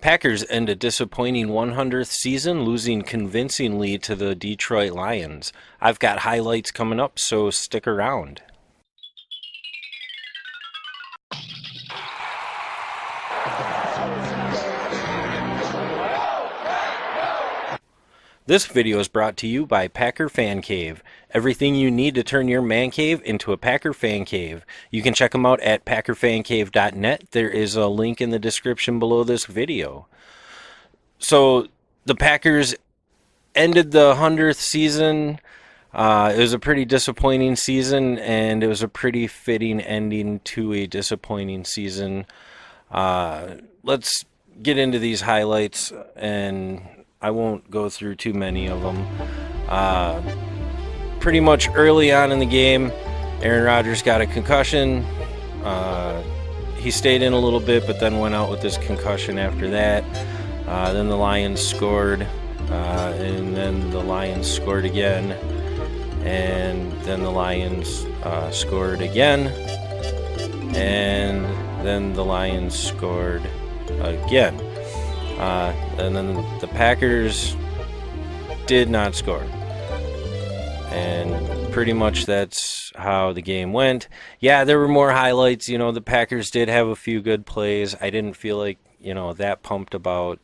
Packers end a disappointing 100th season, losing convincingly to the Detroit Lions. I've got highlights coming up, so stick around. This video is brought to you by Packer Fan Cave. Everything you need to turn your man cave into a Packer fan cave. You can check them out at packerfancave.net. There is a link in the description below this video. So the Packers ended the 100th season. It was a pretty disappointing season, and it was a pretty fitting ending to a disappointing season. Let's get into these highlights, and I won't go through too many of them. Pretty much early on in the game, Aaron Rodgers got a concussion. He stayed in a little bit, but then went out with his concussion after that. Then the Lions scored, and then the Lions scored again, and then the Lions scored again, and then the Lions scored again. And then the Packers did not score. And pretty much that's how the game went. Yeah, there were more highlights. The Packers did have a few good plays. I didn't feel like, that pumped about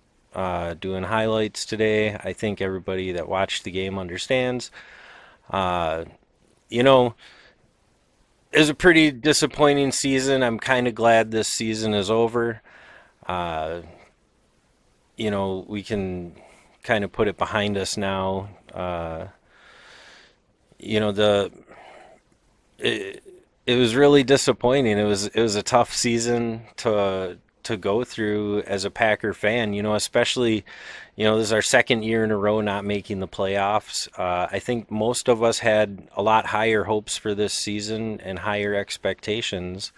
doing highlights today. I think everybody that watched the game understands. It was a pretty disappointing season. I'm kind of glad this season is over. We can kind of put it behind us now. It was really disappointing. It was a tough season to go through as a Packer fan. Especially, this is our second year in a row not making the playoffs. I think most of us had a lot higher hopes for this season and higher expectations.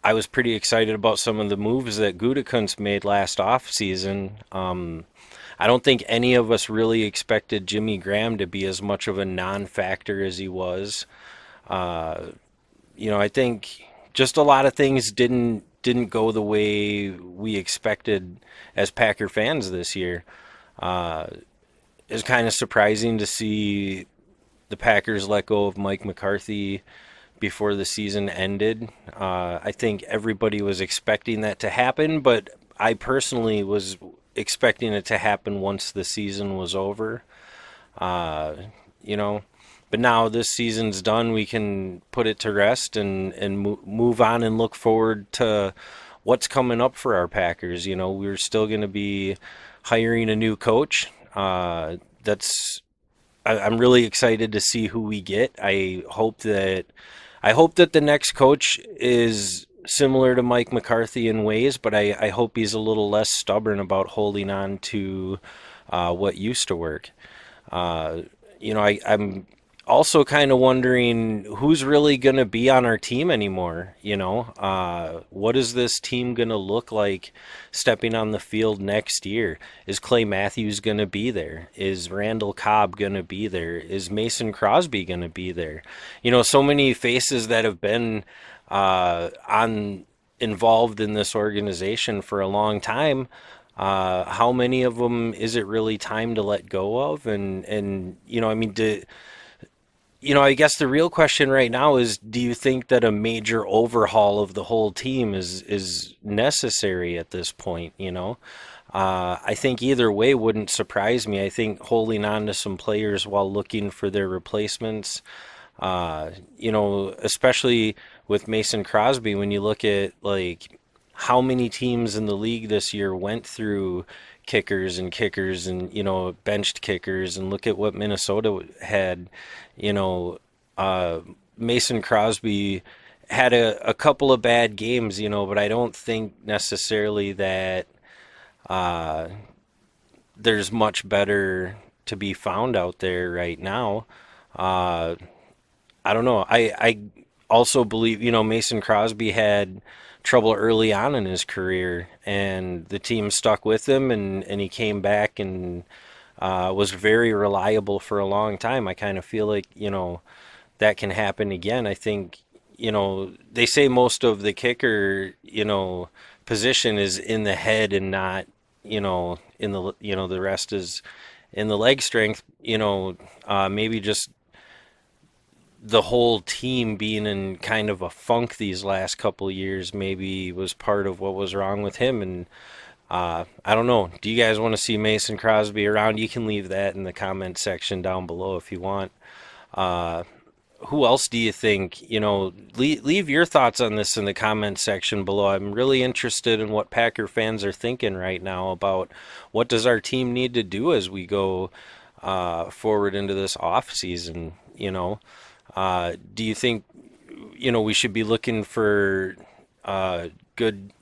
I was pretty excited about some of the moves that Gutekunst made last offseason. I don't think any of us really expected Jimmy Graham to be as much of a non-factor as he was. I think just a lot of things didn't go the way we expected as Packer fans this year. It's kind of surprising to see the Packers let go of Mike McCarthy before the season ended. I think everybody was expecting that to happen, but I personally was expecting it to happen once the season was over. But now this season's done, we can put it to rest and move on and look forward to what's coming up for our Packers. We're still going to be hiring a new coach. I'm really excited to see who we get. I hope that the next coach is similar to Mike McCarthy in ways, but I hope he's a little less stubborn about holding on to what used to work. I'm also kind of wondering who's really going to be on our team anymore. What is this team going to look like stepping on the field next year? Is Clay Matthews going to be there? Is Randall Cobb going to be there? Is Mason Crosby going to be there? So many faces that have been involved in this organization for a long time. How many of them is it really time to let go of? I guess the real question right now is, do you think that a major overhaul of the whole team is necessary at this point? I think either way wouldn't surprise me. I think holding on to some players while looking for their replacements, especially with Mason Crosby, when you look at how many teams in the league this year went through kickers and benched kickers, and look at what Minnesota had. Mason Crosby had a couple of bad games, but I don't think necessarily that there's much better to be found out there right now. I don't know. I also believe, Mason Crosby had trouble early on in his career, and the team stuck with him, and he came back and was very reliable for a long time. I kind of feel like, that can happen again. I think, they say most of the kicker, position is in the head and not, in the, the rest is in the leg strength, maybe just the whole team being in kind of a funk these last couple years maybe was part of what was wrong with him. And I don't know. Do you guys want to see Mason Crosby around? You can leave that in the comment section down below if you want. Uh, who else do you think, leave your thoughts on this in the comment section below. I'm really interested in what Packer fans are thinking right now about what does our team need to do as we go forward into this off season. Do you think, we should be looking for good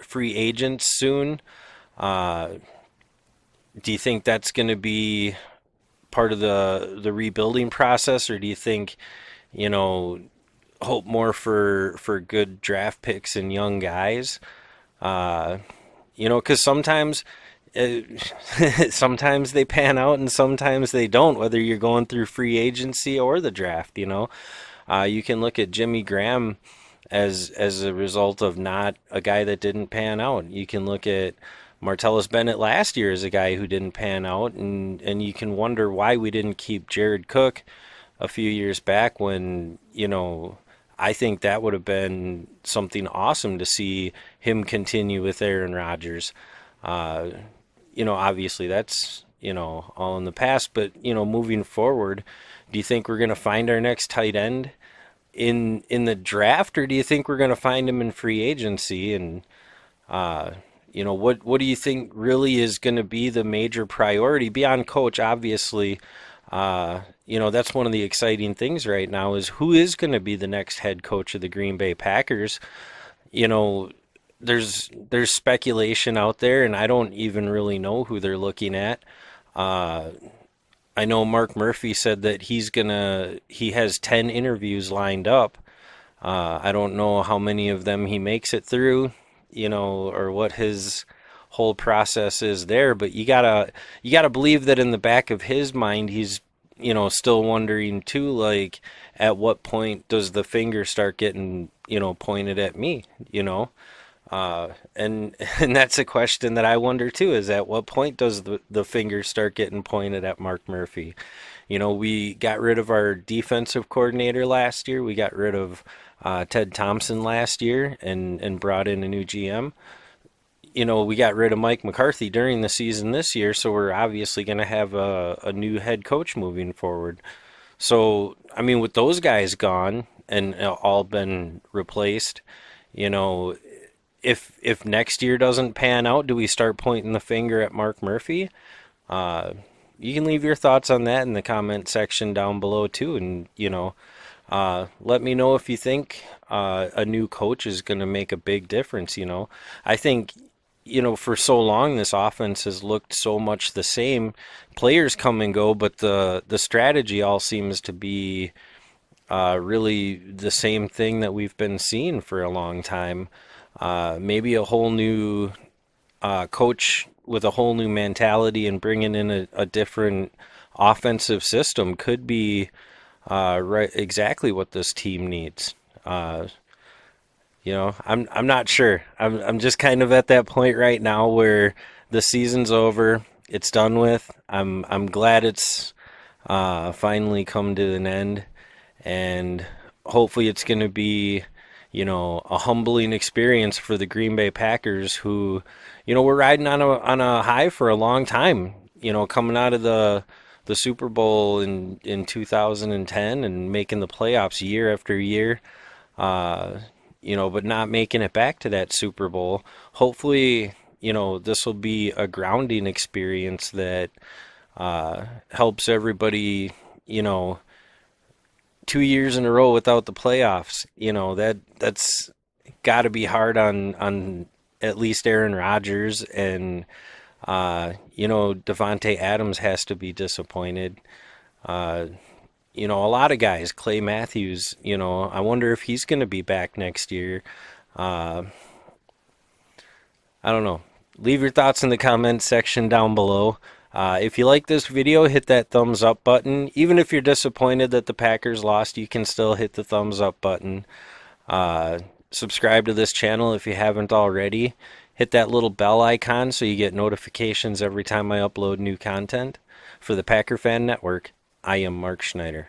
free agents soon? Uh, do you think that's going to be part of the rebuilding process, or do you think, you know, hope more for good draft picks and young guys? Uh, because sometimes uh, sometimes they pan out and sometimes they don't, whether you're going through free agency or the draft. You can look at Jimmy Graham as a result of not a guy that didn't pan out. You can look at Martellus Bennett last year as a guy who didn't pan out, and you can wonder why we didn't keep Jared Cook a few years back when, I think that would have been something awesome to see him continue with Aaron Rodgers. Uh, Obviously that's, all in the past, but, moving forward, do you think we're going to find our next tight end in the draft, or do you think we're going to find him in free agency? And uh, what do you think really is going to be the major priority beyond coach? Obviously, that's one of the exciting things right now is who is going to be the next head coach of the Green Bay Packers. You know, there's speculation out there, and I don't even really know who they're looking at. Uh, I know Mark Murphy said that he has 10 interviews lined up. I don't know how many of them he makes it through, or what his whole process is there, but you gotta believe that in the back of his mind he's, still wondering too, like, at what point does the finger start getting, pointed at me, and and that's a question that I wonder too, is at what point does the finger start getting pointed at Mark Murphy? We got rid of our defensive coordinator last year. We got rid of Ted Thompson last year and brought in a new GM. We got rid of Mike McCarthy during the season this year, so we're obviously going to have a new head coach moving forward. So, I mean, with those guys gone and all been replaced, you know, if next year doesn't pan out, do we start pointing the finger at Mark Murphy? Uh, you can leave your thoughts on that in the comment section down below too, and let me know if you think a new coach is going to make a big difference. I think for so long this offense has looked so much the same. Players come and go, but the strategy all seems to be really the same thing that we've been seeing for a long time. Maybe a whole new coach with a whole new mentality and bringing in a different offensive system could be right exactly what this team needs. I'm not sure. I'm just kind of at that point right now where the season's over. It's done with. I'm glad it's finally come to an end, and hopefully it's going to be a humbling experience for the Green Bay Packers, who were riding on a high for a long time. Coming out of the Super Bowl in 2010 and making the playoffs year after year. But not making it back to that Super Bowl. Hopefully, this will be a grounding experience that helps everybody, 2 years in a row without the playoffs. That's got to be hard on at least Aaron Rodgers, and Devontae Adams has to be disappointed. Uh, a lot of guys, Clay Matthews, I wonder if he's going to be back next year. Uh, I don't know. Leave your thoughts in the comments section down below. If you like this video, hit that thumbs up button. Even if you're disappointed that the Packers lost, you can still hit the thumbs up button. Uh, subscribe to this channel if you haven't already. Hit that little bell icon so you get notifications every time I upload new content. For the Packer Fan Network, I am Mark Schneider.